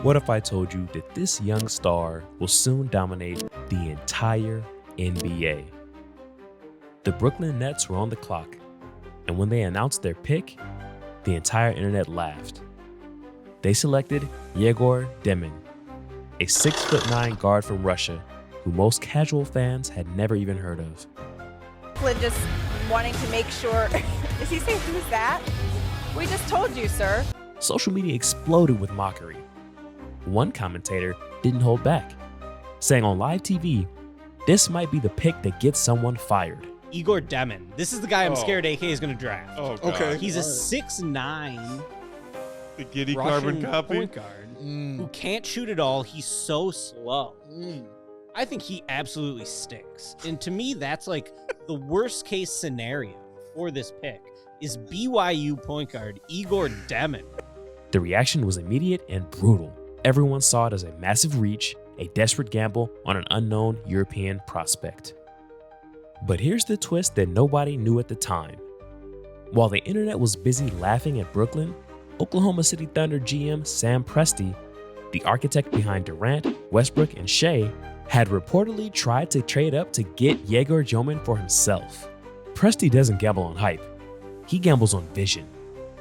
What if I told you that this young star will soon dominate the entire NBA? The Brooklyn Nets were on the clock, and when they announced their pick, the entire internet laughed. They selected Egor Demin, a 6'9" guard from Russia who most casual fans had never even heard of. Brooklyn just wanting to make sure. Is he saying, who's that? We just told you, sir. Social media exploded with mockery. One commentator didn't hold back, saying on live TV, this might be the pick that gets someone fired. Egor Demin. This is the guy I'm scared AK is going to draft. Oh, God. Okay. He's a 6'9" The giddy Russian carbon copy. point guard who can't shoot at all. He's so slow. I think he absolutely stinks. And to me, that's like the worst case scenario for this pick is BYU point guard Egor Demin. The reaction was immediate and brutal. Everyone saw it as a massive reach, a desperate gamble on an unknown European prospect. But here's the twist that nobody knew at the time. While the internet was busy laughing at Brooklyn, Oklahoma City Thunder GM Sam Presti, the architect behind Durant, Westbrook, and Shea, had reportedly tried to trade up to get Egor Demin for himself. Presti doesn't gamble on hype. He gambles on vision.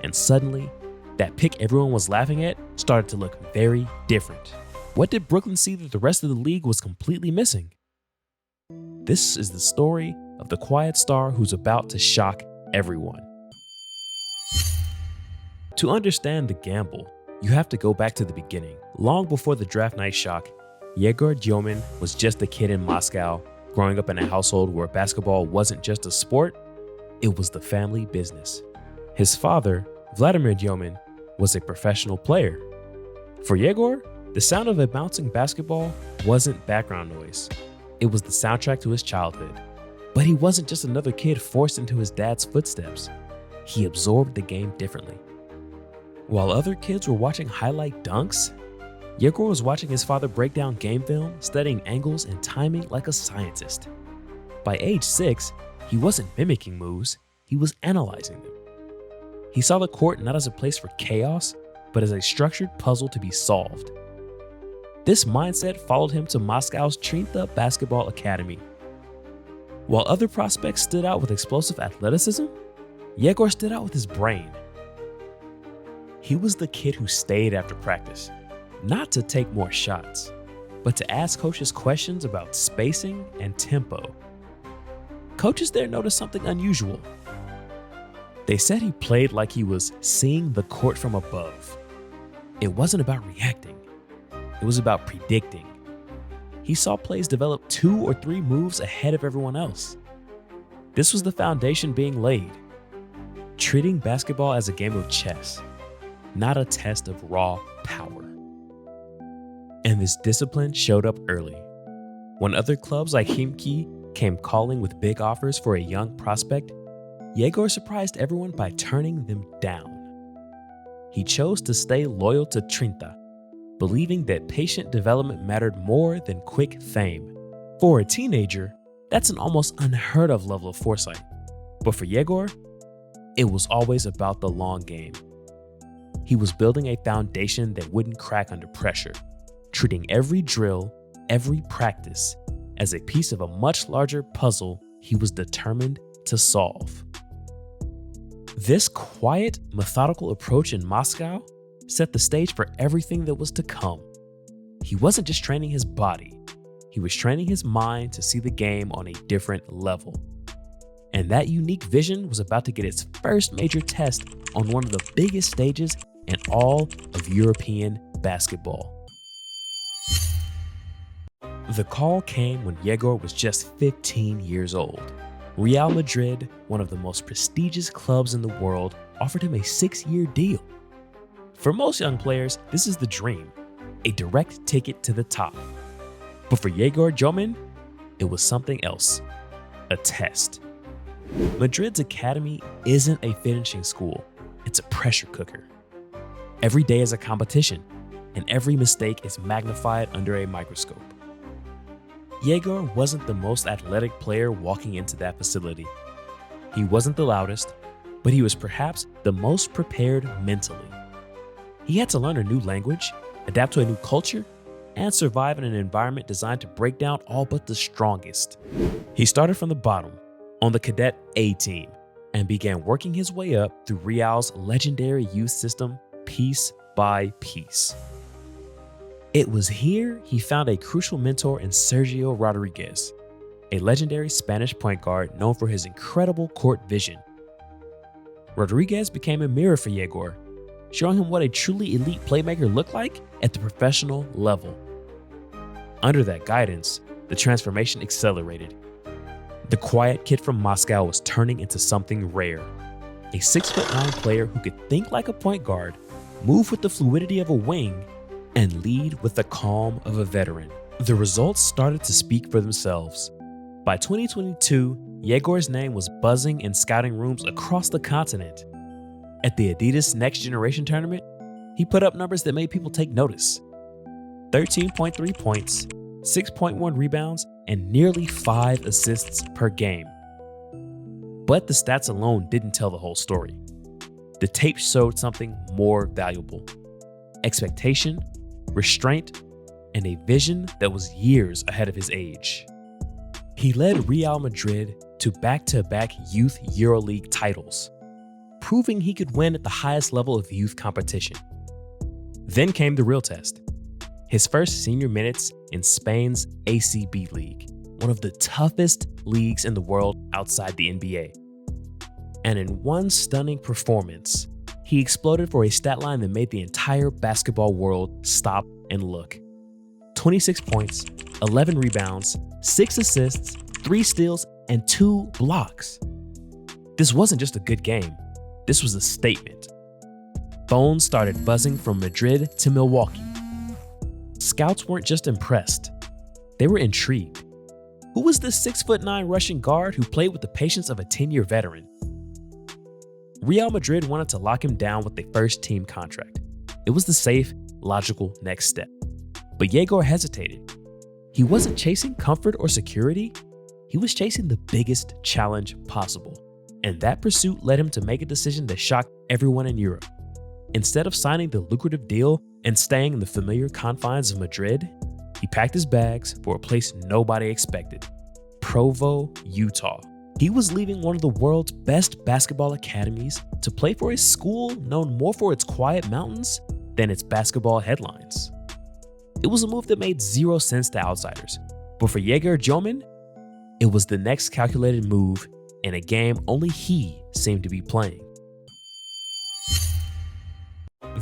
And suddenly, that pick everyone was laughing at started to look very different. What did Brooklyn see that the rest of the league was completely missing? This is the story of the quiet star who's about to shock everyone. To understand the gamble, you have to go back to the beginning. Long before the draft night shock, Egor Demin was just a kid in Moscow, growing up in a household where basketball wasn't just a sport, it was the family business. His father, Vladimir Demin, was a professional player. For Egor, the sound of a bouncing basketball wasn't background noise. It was the soundtrack to his childhood. But he wasn't just another kid forced into his dad's footsteps. He absorbed the game differently. While other kids were watching highlight dunks, Egor was watching his father break down game film, studying angles and timing like a scientist. By age 6, he wasn't mimicking moves, he was analyzing them. He saw the court not as a place for chaos, but as a structured puzzle to be solved. This mindset followed him to Moscow's Trinta Basketball Academy. While other prospects stood out with explosive athleticism, Egor stood out with his brain. He was the kid who stayed after practice, not to take more shots, but to ask coaches questions about spacing and tempo. Coaches there noticed something unusual. They said he played like he was seeing the court from above. It wasn't about reacting. It was about predicting. He saw plays develop 2 or 3 moves ahead of everyone else. This was the foundation being laid. Treating basketball as a game of chess, not a test of raw power. And this discipline showed up early. When other clubs like Khimki came calling with big offers for a young prospect, Egor surprised everyone by turning them down. He chose to stay loyal to Trinta, believing that patient development mattered more than quick fame. For a teenager, that's an almost unheard of level of foresight. But for Egor, it was always about the long game. He was building a foundation that wouldn't crack under pressure, treating every drill, every practice, as a piece of a much larger puzzle he was determined to solve. This quiet, methodical approach in Moscow set the stage for everything that was to come. He wasn't just training his body, he was training his mind to see the game on a different level. And that unique vision was about to get its first major test on one of the biggest stages in all of European basketball. The call came when Egor was just 15 years old. Real Madrid, one of the most prestigious clubs in the world, offered him a 6-year deal. For most young players, this is the dream, a direct ticket to the top. But for Egor Demin, it was something else, a test. Madrid's academy isn't a finishing school, it's a pressure cooker. Every day is a competition, and every mistake is magnified under a microscope. Egor wasn't the most athletic player walking into that facility. He wasn't the loudest, but he was perhaps the most prepared mentally. He had to learn a new language, adapt to a new culture, and survive in an environment designed to break down all but the strongest. He started from the bottom on the cadet A team and began working his way up through Real's legendary youth system piece by piece. It was here he found a crucial mentor in Sergio Rodriguez, a legendary Spanish point guard known for his incredible court vision. Rodriguez became a mirror for Egor, showing him what a truly elite playmaker looked like at the professional level. Under that guidance, the transformation accelerated. The quiet kid from Moscow was turning into something rare. A 6'9" player who could think like a point guard, move with the fluidity of a wing, and lead with the calm of a veteran. The results started to speak for themselves. By 2022, Egor's name was buzzing in scouting rooms across the continent. At the Adidas Next Generation tournament, he put up numbers that made people take notice. 13.3 points, 6.1 rebounds, and nearly 5 assists per game. But the stats alone didn't tell the whole story. The tape showed something more valuable: expectation, restraint, and a vision that was years ahead of his age. He led Real Madrid to back-to-back youth EuroLeague titles, proving he could win at the highest level of youth competition. Then came the real test: his first senior minutes in Spain's ACB League, one of the toughest leagues in the world outside the NBA. And in one stunning performance, he exploded for a stat line that made the entire basketball world stop and look. 26 points, 11 rebounds, 6 assists, 3 steals, and 2 blocks. This wasn't just a good game. This was a statement. Phones started buzzing from Madrid to Milwaukee. Scouts weren't just impressed. They were intrigued. Who was this 6'9" Russian guard who played with the patience of a 10-year veteran? Real Madrid wanted to lock him down with a first-team contract. It was the safe, logical next step. But Egor hesitated. He wasn't chasing comfort or security. He was chasing the biggest challenge possible. And that pursuit led him to make a decision that shocked everyone in Europe. Instead of signing the lucrative deal and staying in the familiar confines of Madrid, he packed his bags for a place nobody expected: Provo, Utah. He was leaving one of the world's best basketball academies to play for a school known more for its quiet mountains than its basketball headlines. It was a move that made zero sense to outsiders, but for Egor Demin, it was the next calculated move in a game only he seemed to be playing.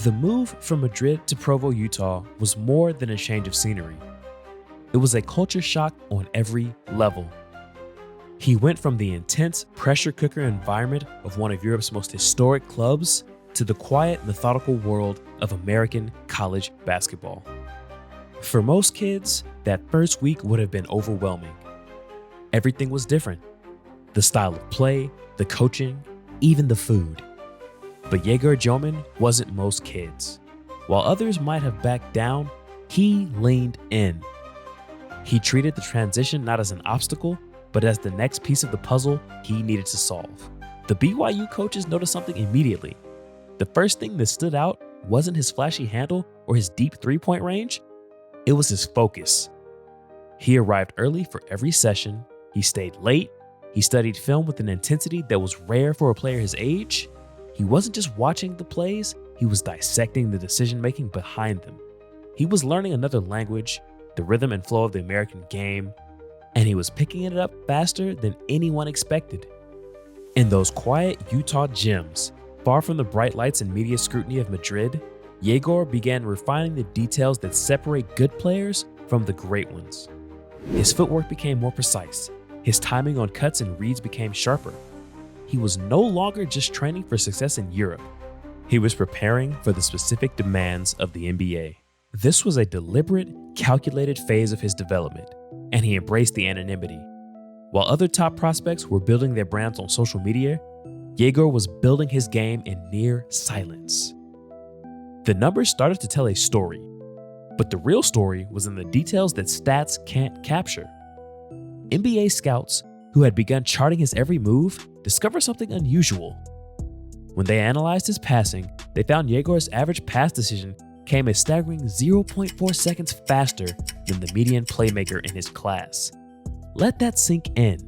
The move from Madrid to Provo, Utah was more than a change of scenery. It was a culture shock on every level. He went from the intense pressure cooker environment of one of Europe's most historic clubs to the quiet, methodical world of American college basketball. For most kids, that first week would have been overwhelming. Everything was different: the style of play, the coaching, even the food. But Egor Demin wasn't most kids. While others might have backed down, he leaned in. He treated the transition not as an obstacle, but as the next piece of the puzzle he needed to solve. The BYU coaches noticed something immediately. The first thing that stood out wasn't his flashy handle or his deep three-point range. It was his focus. He arrived early for every session. He stayed late. He studied film with an intensity that was rare for a player his age. He wasn't just watching the plays, he was dissecting the decision-making behind them. He was learning another language, the rhythm and flow of the American game, and he was picking it up faster than anyone expected. In those quiet Utah gyms, far from the bright lights and media scrutiny of Madrid, Egor began refining the details that separate good players from the great ones. His footwork became more precise. His timing on cuts and reads became sharper. He was no longer just training for success in Europe. He was preparing for the specific demands of the NBA. This was a deliberate, calculated phase of his development, and he embraced the anonymity. While other top prospects were building their brands on social media, Egor was building his game in near silence. The numbers started to tell a story, but the real story was in the details that stats can't capture. NBA scouts, who had begun charting his every move, discovered something unusual. When they analyzed his passing, they found Egor's average pass decision came a staggering 0.4 seconds faster than the median playmaker in his class. Let that sink in.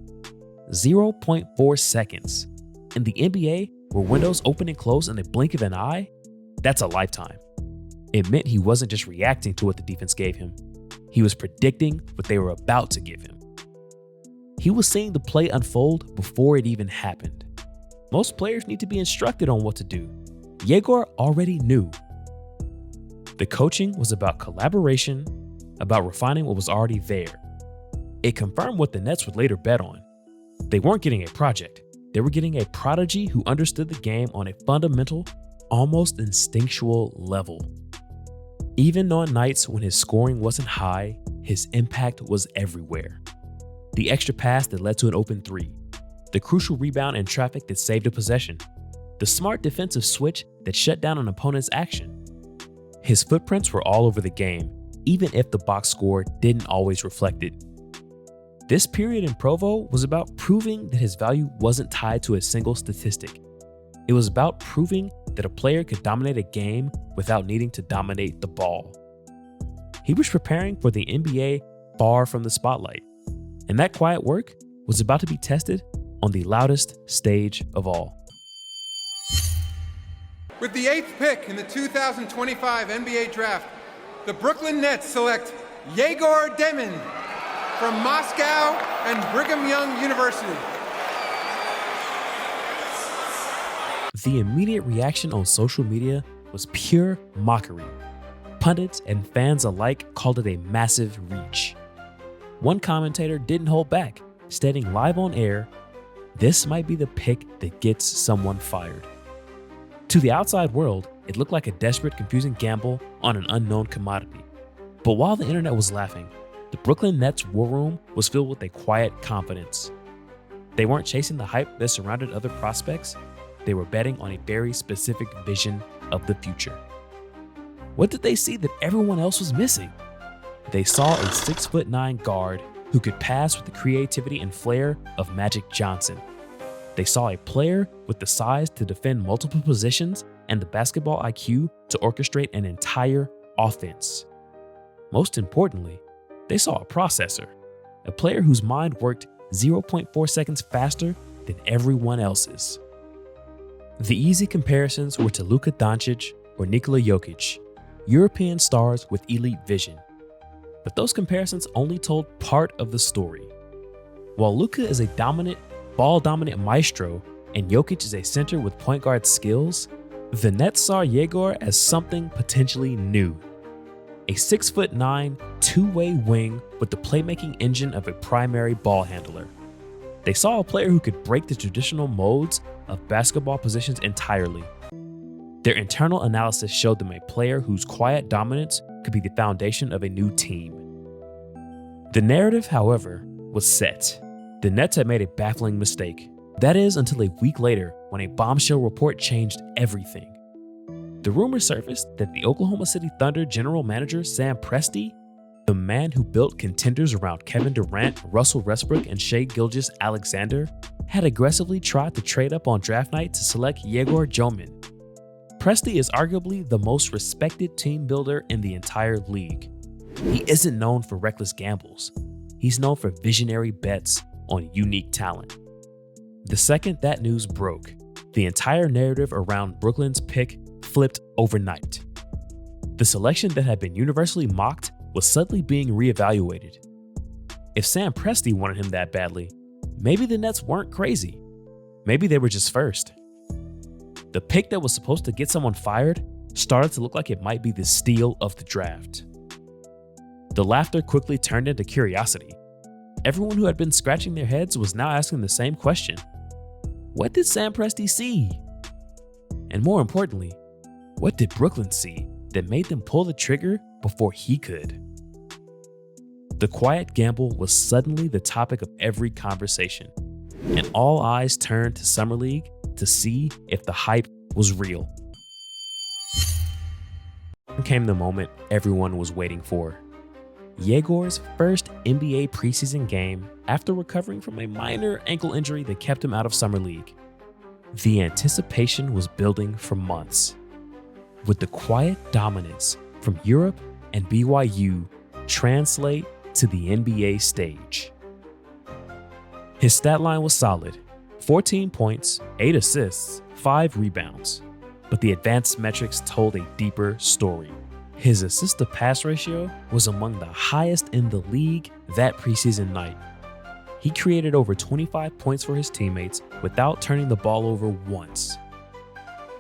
0.4 seconds. In the NBA, where windows open and close in the blink of an eye, that's a lifetime. It meant he wasn't just reacting to what the defense gave him. He was predicting what they were about to give him. He was seeing the play unfold before it even happened. Most players need to be instructed on what to do. Egor already knew. The coaching was about collaboration, about refining what was already there. It confirmed what the Nets would later bet on. They weren't getting a project. They were getting a prodigy who understood the game on a fundamental, almost instinctual level. Even on nights when his scoring wasn't high, his impact was everywhere. The extra pass that led to an open three, the crucial rebound in traffic that saved a possession, the smart defensive switch that shut down an opponent's action. His footprints were all over the game, even if the box score didn't always reflect it. This period in Provo was about proving that his value wasn't tied to a single statistic. It was about proving that a player could dominate a game without needing to dominate the ball. He was preparing for the NBA far from the spotlight, and that quiet work was about to be tested on the loudest stage of all. With the 8th pick in the 2025 NBA Draft, the Brooklyn Nets select Egor Demin from Moscow and Brigham Young University. The immediate reaction on social media was pure mockery. Pundits and fans alike called it a massive reach. One commentator didn't hold back, stating live on air, "This might be the pick that gets someone fired." To the outside world, it looked like a desperate, confusing gamble on an unknown commodity. But while the internet was laughing, the Brooklyn Nets war room was filled with a quiet confidence. They weren't chasing the hype that surrounded other prospects. They were betting on a very specific vision of the future. What did they see that everyone else was missing? They saw a 6'9" guard who could pass with the creativity and flair of Magic Johnson. They saw a player with the size to defend multiple positions and the basketball IQ to orchestrate an entire offense. Most importantly, they saw a processor, a player whose mind worked 0.4 seconds faster than everyone else's. The easy comparisons were to Luka Doncic or Nikola Jokic, European stars with elite vision. But those comparisons only told part of the story. While Luka is a dominant, ball-dominant maestro and Jokic is a center with point guard skills, the Nets saw Egor as something potentially new. A 6'9", two-way wing with the playmaking engine of a primary ball handler. They saw a player who could break the traditional modes of basketball positions entirely. Their internal analysis showed them a player whose quiet dominance could be the foundation of a new team. The narrative, however, was set. The Nets had made a baffling mistake. That is, until a week later when a bombshell report changed everything. The rumor surfaced that the Oklahoma City Thunder general manager Sam Presti, the man who built contenders around Kevin Durant, Russell Westbrook, and Shai Gilgeous-Alexander, had aggressively tried to trade up on draft night to select Egor Demin. Presti is arguably the most respected team builder in the entire league. He isn't known for reckless gambles. He's known for visionary bets on unique talent. The second that news broke, the entire narrative around Brooklyn's pick flipped overnight. The selection that had been universally mocked was suddenly being reevaluated. If Sam Presti wanted him that badly, maybe the Nets weren't crazy. Maybe they were just first. The pick that was supposed to get someone fired started to look like it might be the steal of the draft. The laughter quickly turned into curiosity. Everyone who had been scratching their heads was now asking the same question. What did Sam Presti see? And more importantly, what did Brooklyn see that made them pull the trigger before he could? The quiet gamble was suddenly the topic of every conversation, and all eyes turned to Summer League to see if the hype was real. Came the moment everyone was waiting for. Egor's first NBA preseason game after recovering from a minor ankle injury that kept him out of Summer League. The anticipation was building for months. With the quiet dominance from Europe and BYU translate to the NBA stage. His stat line was solid: 14 points, 8 assists, 5 rebounds. But the advanced metrics told a deeper story. His assist-to-pass ratio was among the highest in the league that preseason night. He created over 25 points for his teammates without turning the ball over once.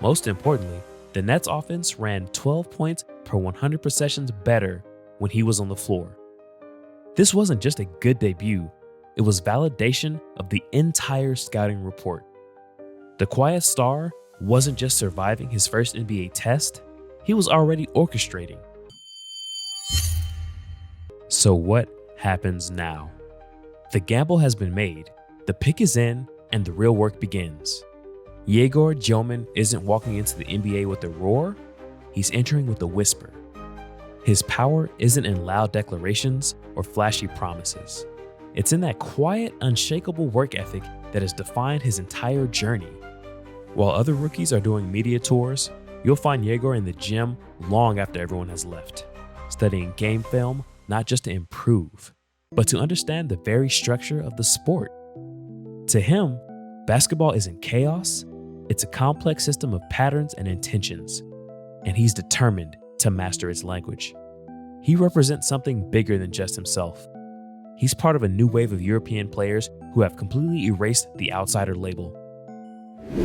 Most importantly, the Nets offense ran 12 points per 100 possessions better when he was on the floor. This wasn't just a good debut, it was validation of the entire scouting report. The quiet star wasn't just surviving his first NBA test, he was already orchestrating. So what happens now? The gamble has been made, the pick is in, and the real work begins. Egor Demin isn't walking into the NBA with a roar, he's entering with a whisper. His power isn't in loud declarations or flashy promises. It's in that quiet, unshakable work ethic that has defined his entire journey. While other rookies are doing media tours, you'll find Egor in the gym long after everyone has left, studying game film not just to improve, but to understand the very structure of the sport. To him, basketball isn't chaos, it's a complex system of patterns and intentions, and he's determined to master its language. He represents something bigger than just himself. He's part of a new wave of European players who have completely erased the outsider label.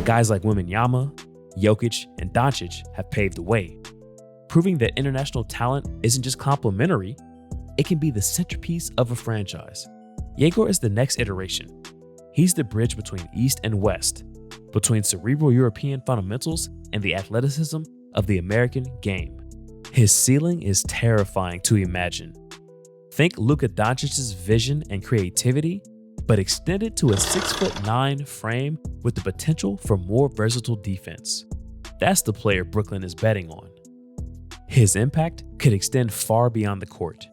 Guys like Wembanyama, Jokic, and Doncic have paved the way, proving that international talent isn't just complementary, it can be the centerpiece of a franchise. Egor is the next iteration. He's the bridge between East and West, between cerebral European fundamentals and the athleticism of the American game. His ceiling is terrifying to imagine. Think Luka Doncic's vision and creativity, but extended to a 6'9" frame with the potential for more versatile defense. That's the player Brooklyn is betting on. His impact could extend far beyond the court.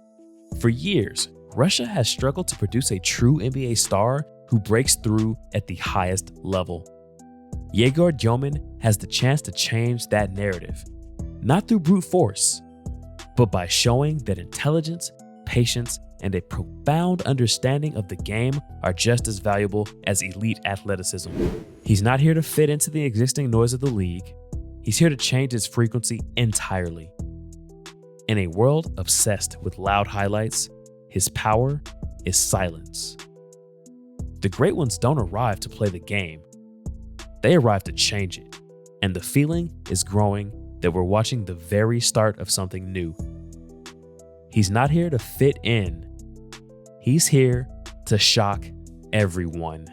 For years, Russia has struggled to produce a true NBA star who breaks through at the highest level. Egor Demin has the chance to change that narrative, not through brute force, but by showing that intelligence, patience, and a profound understanding of the game are just as valuable as elite athleticism. He's not here to fit into the existing noise of the league. He's here to change its frequency entirely. In a world obsessed with loud highlights, his power is silence. The great ones don't arrive to play the game. They arrive to change it. And the feeling is growing that we're watching the very start of something new. He's not here to fit in. He's here to shock everyone.